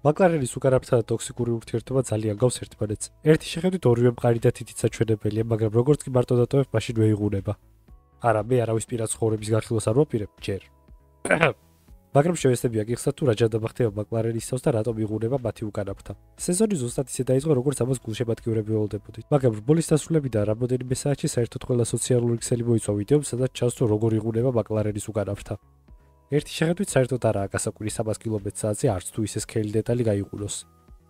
მაკლარენის უკანაფრთა და ტოქსიკური ურთიერთობა ძალიან გავს ერთმანეთს. ერთი შეხედვით ორივე მყარი და თითიც საჩვენებელია, მაგრამ როგორც კი მარტო დატოვებ, მაშინ ვეიღუნება. არა, მე არავის პირად ცხოვრების გახილვას არ ვაპირებ, ჯერ. მაგრამ შევეცდები აგიხსნათ თუ რა ჯანმრთელობა ხდება მაკლარენისთავს და რატომ იღუნება მათი უკანაფრთა. სეზონი ზუსტად ისე დაიწყო, როგორც ამას გულშემატკივრები ველოდებოდით. მაგრამ რბოლის დასრულებიდან რამდენიმე საათში საერთოდ ყველა სოციალური ქსელი მოიცვა ვიდეომ, სადაც ჩანს თუ როგორ იღუნება მაკლარენის უკანაფრთა. ერთი შეხედვით საერთოდ არაა გასაკვირი 300 კმ/სთ-ზე არც თუ ისე სქელი დეტალი გაიყუროს.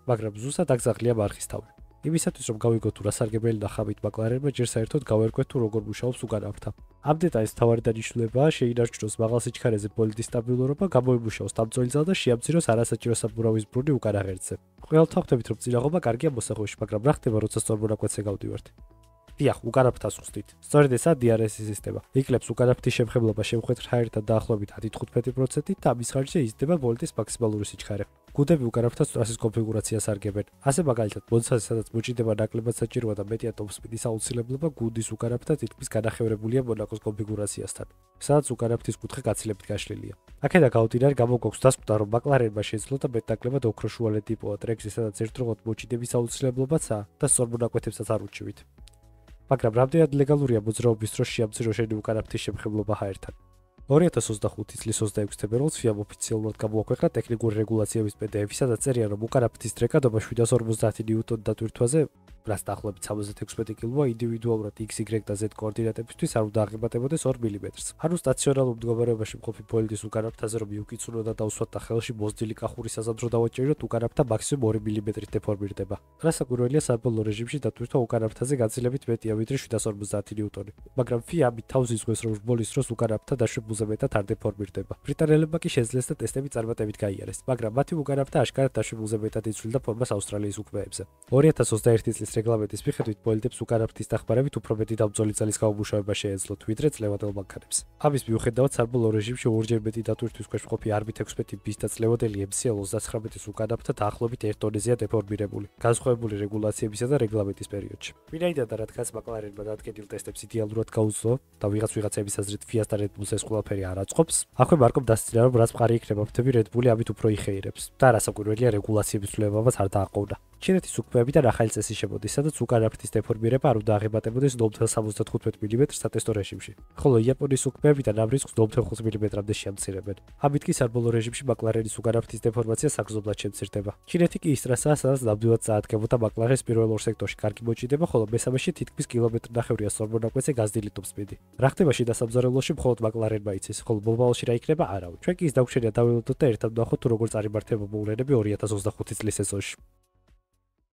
მაგრამ ზუსტად აგზაღლია მარხის თავი. იმისათვის რომ გავიგოთ თუ რა სარგებელი ნახავით მაკლარენმა, ჯერ საერთოდ გავერკვეთ თუ როგორ მუშაობს უკანაფრთა. ამ დეტალის მთავარი დანიშნულებაა შეინარჩუნოს მაღალ სიჩქარეზე ბოლიდის სტაბილურობა, გამოიმუშაოს დამწოილ და შეამციროს არასაჭირო საბურავის ბრუნი უკანა ღერძზე. ყველთ ხვდებით რომ წინაღობა კარგია მოსახვეში, მაგრამ რა ხდება როცა სწორმონაკვეთზე გავდივართ? დიახ, უკანაფრთას ვხსნით. სწორედ ესაა DRS-ის სისტემა. იკლებს უკანაფრთის შემხებლობა შემხვეთ ჰაერთან დაახლოებით 10-15%-ით და ამის ხარჯზე იზრდება ბოლტის მაქსიმალური სიჩქარე. გუდები უკანაფრთას ტრასის კონფიგურაციას არგებენ. ასე მაგალითად, ბონსაზე სადაც მოჭიდება ნაკლებად საჭიროა და მეტია ტოპ-სპიდის აუცილებლობა, გუდის უკანაფრთა თითქმის გადახევრებულია მონაკოს კონფიგურაციასთან, სადაც უკანაფრთის კუთხე გაცილებით გაშლილია. აქედან გამომდინარე, გამოგვაქვს დასკვნა, რომ მაკლარენმა შეძლო და მეტნაკლებად ოქროშუალე ტიპოა ტრეკზე, სადაც ერთდროულად მოჭიდების აუცილებლობაცაა და სწორმონაკვეთებსაც არ ურჩევით. მაგრამ რამდენად ლეგალურია მოძრაობის დროს შეამცირო შენი უკანაფრთის შემხებლობა ჰაერთან? 2025 წლის 26 თებერვალს FIA ოფიციალურად გამოაქვეყნა ტექნიკური რეგულაციების PDF-ი, სადაც წერია, რომ უკანაფრთის დრეკადობა 750 ნიუტონ დატვირთვაზე, რაც დაახლოებით 76 კილოა, ინდივიდუალურად X, Y და Z კოორდინატებისთვის არ უნდა აღემატებოდეს 2 მმ-ს. ანუ სტაციონარულ მდგომარეობაში მყოფი ბოლიდის უკანაფრთაზე რომ მიუკიცრუნოთ და დავსვათ და ხელში მოზრდილი კახური საზამთრო დავაჭეროთ, უკანაფრთა მაქსიმუმ 2 მმ-ით დეფორმირდება. რასაკვირველია, საბოლოო რეჟიმში დატვირთვა უკანაფრთაზე გაცილებით მეტია ვიდრე 750 ნიუტონი. მაგრამ FIA ამით თავს იზღვის, რომ ბოლის დროს უკანაფრთა დაშვებულზე მეტად არ დეფორმირდება. ბრიტანელებმა კი შეძლეს და ტესტები წარმატებით გაიარეს, მაგრამ მათი უკანაფრთა აშკარად დაშვებულზე მეტად იცვლიდა ფორმას ავსტრალიის უქმეებზე. 2021 წლის რეგლამენტის მიხედვით ბოლიდებს უკანაფრთის დახმარებით უფრო მეტი დამძოლი ძალის გამომუშავება შეეძლოთ, ვიდრე წლევადელ მანქანებს. ამის მიუხედავად, საბოლოო რეჟიმში ორჯერ მეტი დატვირთვის ქვეშ მყოფი RB16 bis და წლევადელი MCL39-ის უკანაფრთა დაახლოებით 1 ტონეზეა დეფორმირებული, განსხვავებული რეგულაციებისა და რეგლამენტის პერიოდში. ვინაიდან და რადგანაც მაკლარენმა დადგენილ ტესტებს იდეალურად გაუძლო და ვიღაცების აზრით FIA-ს და Red Bull-ს ეს ყველაფერი არ აწყობს, აქვე მარკომ დასწრია, რომ რაც მყარი იქნება ფრთები Red Bull-ი ამით უფრო იხეირებს და რასაკვირველია რეგულაციების ცვლილებამაც არ დააყოვნა. ჩინეთის უქმეებიდან ახალი წესი შემოდის, სადაც უკანაფრთის დეფორმირება არ უნდა აღემატებოდეს 0.75 მმ-ს სატესტო რეჟიმში, ხოლო იაპონიის უქმეებიდან ამ რისკს 0.5 მმ-მდე შეამცირებენ. ამით კი საბოლოო რეჟიმში მაკლარენის უკანაფრთის დეფორმაცია საგრძნობლად შემცირდება. ჩინეთი კი ის ტრასაა, სადაც ნამდვილად წაადგებოდა მაკლარენს პირველ ორ სექტორში კარგი მოჭიდება, ხოლო მესამეში თითქმის კილომეტრ-ნახევრია სწორმონაკვეთზე გაზრდილი ტოპ-სპიდი. რა ხდება შიდა სამზარეულოში მხოლოდ მაკლარენმა იცის, ხოლო მომავალში რა იქნება არავინ. ჩვენ კი ის დაგვშენია დავილოდოთ და ერთად ვნახოთ თუ როგორ წარიმართება მოვლენები 2025 წლის სეზონში.